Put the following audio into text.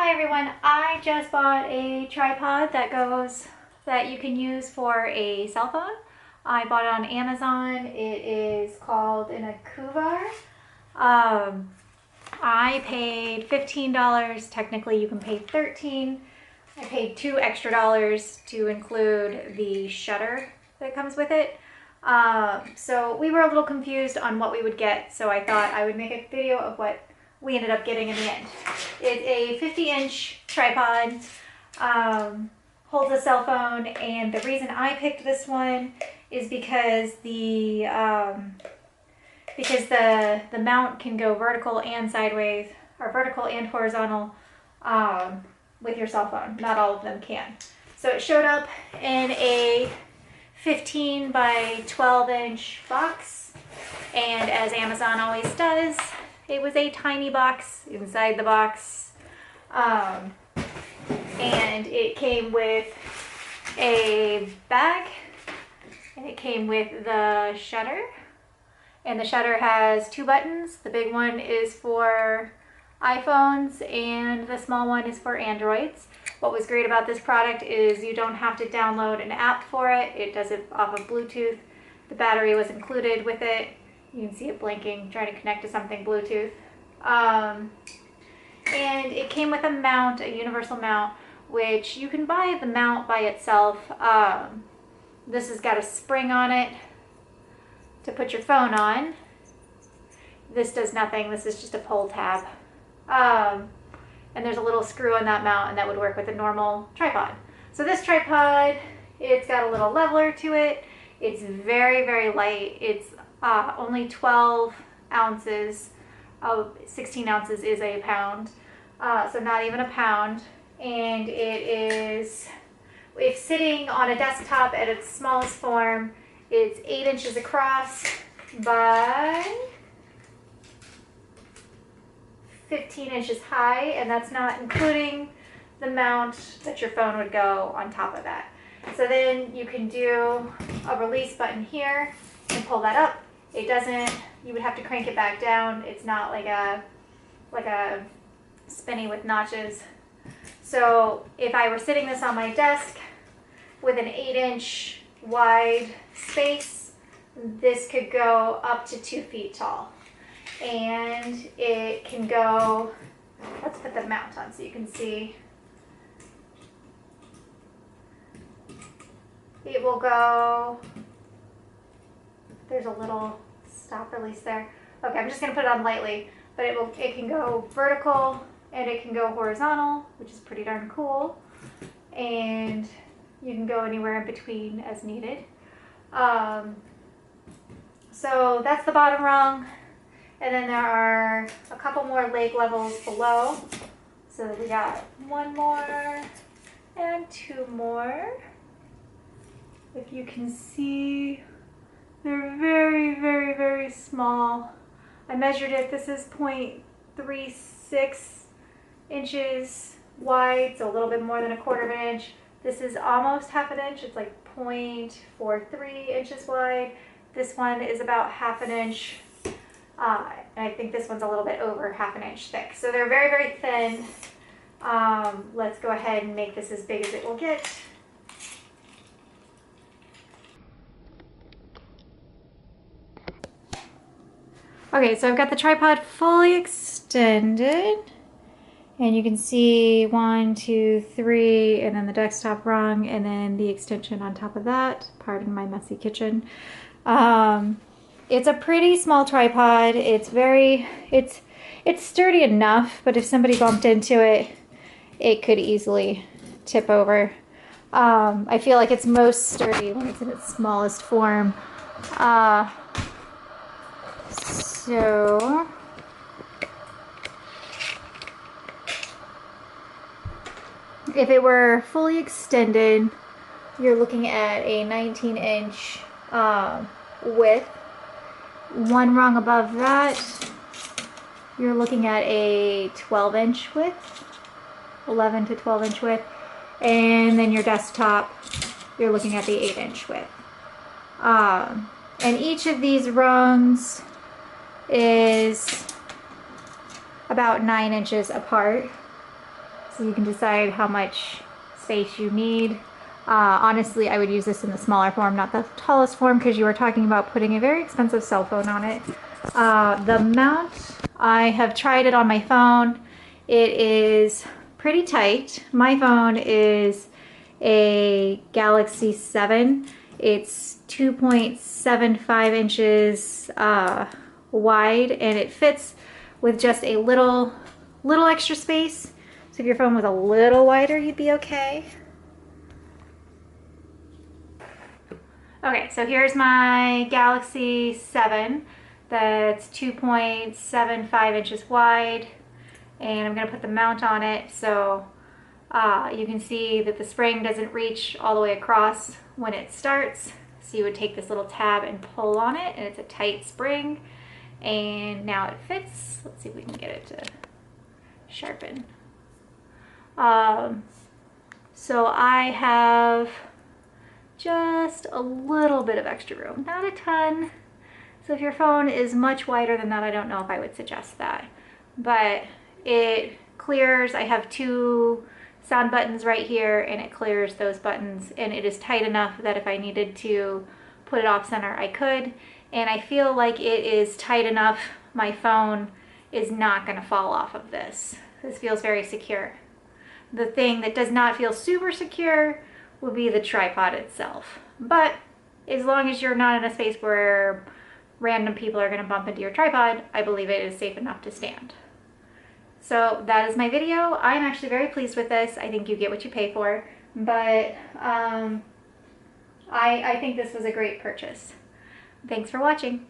Hi everyone, I just bought a tripod that you can use for a cell phone. I bought it on Amazon. It is called an Acuvar. I paid $15. Technically you can pay $13. I paid $2 extra to include the shutter that comes with it. So we were a little confused on what we would get, so I thought I would make a video of what we ended up getting in the end. It's a 50-inch tripod, holds a cell phone, and the reason I picked this one is because the mount can go vertical and sideways, or vertical and horizontal with your cell phone. Not all of them can. So it showed up in a 15 by 12 inch box, and as Amazon always does, it was a tiny box inside the box, and it came with a bag, and it came with the shutter, and the shutter has 2 buttons. The big one is for iPhones and the small one is for Androids. What was great about this product is you don't have to download an app for it. It does it off of Bluetooth. The battery was included with it. You can see it blinking, trying to connect to something Bluetooth. And it came with a mount, a universal mount, which you can buy the mount by itself. This has got a spring on it to put your phone on. This does nothing. This is just a pull tab. And there's a little screw on that mount, and that would work with a normal tripod. So this tripod, it's got a little leveler to it. It's very, very light. It's only 12 ounces. 16 ounces is a pound, so not even a pound. And if sitting on a desktop at its smallest form, it's 8 inches across by 15 inches high, and that's not including the mount that your phone would go on top of that. So then you can do a release button here and pull that up. It doesn't, you would have to crank it back down. It's not like a spinny with notches. So if I were sitting this on my desk with an 8-inch wide space, this could go up to 2 feet tall. And it can go, let's put the mount on so you can see. It will go, there's a little stop release there. Okay, I'm just gonna put it on lightly, but it can go vertical and it can go horizontal, which is pretty darn cool. And you can go anywhere in between as needed. So that's the bottom rung. And then there are a couple more leg levels below. So we got 1 more and 2 more. If you can see, they're very, very, very small. I measured it. This is 0.36 inches wide, so a little bit more than 1/4 of an inch. This is almost 1/2 inch. It's like 0.43 inches wide. This one is about 1/2 inch. And I think this one's a little bit over 1/2 inch thick. So they're very, very thin. Let's go ahead and make this as big as it will get. Okay, so I've got the tripod fully extended, and you can see 1, 2, 3, and then the desktop rung, and then the extension on top of that. Pardon my messy kitchen. It's a pretty small tripod. It's sturdy enough, but if somebody bumped into it, it could easily tip over. I feel like it's most sturdy when it's in its smallest form. So if it were fully extended, you're looking at a 19-inch width. 1 rung above that, you're looking at a 12-inch width, 11 to 12-inch width, and then your desktop, you're looking at the 8-inch width. And each of these rungs is about 9 inches apart. So you can decide how much space you need. Honestly, I would use this in the smaller form, not the tallest form, because you were talking about putting a very expensive cell phone on it. The mount, I have tried it on my phone. It is pretty tight. My phone is a Galaxy 7. It's 2.75 inches wide, and it fits with just a little extra space. So if your phone was a little wider, you'd be okay. Okay, so here's my Galaxy 7 that's 2.75 inches wide, and I'm going to put the mount on it so you can see that the spring doesn't reach all the way across when it starts. So you would take this little tab and pull on it, and it's a tight spring, and now it fits. Let's see if we can get it to sharpen. So I have just a little bit of extra room, not a ton. So if your phone is much wider than that, I don't know if I would suggest that. But it clears, I have 2 sound buttons right here, and it clears those buttons, and it is tight enough that if I needed to put it off center, I could. And I feel like it is tight enough, my phone is not gonna fall off of this. This feels very secure. The thing that does not feel super secure would be the tripod itself. But as long as you're not in a space where random people are going to bump into your tripod, I believe it is safe enough to stand. So that is my video. I'm actually very pleased with this. I think you get what you pay for, but I think this was a great purchase. Thanks for watching.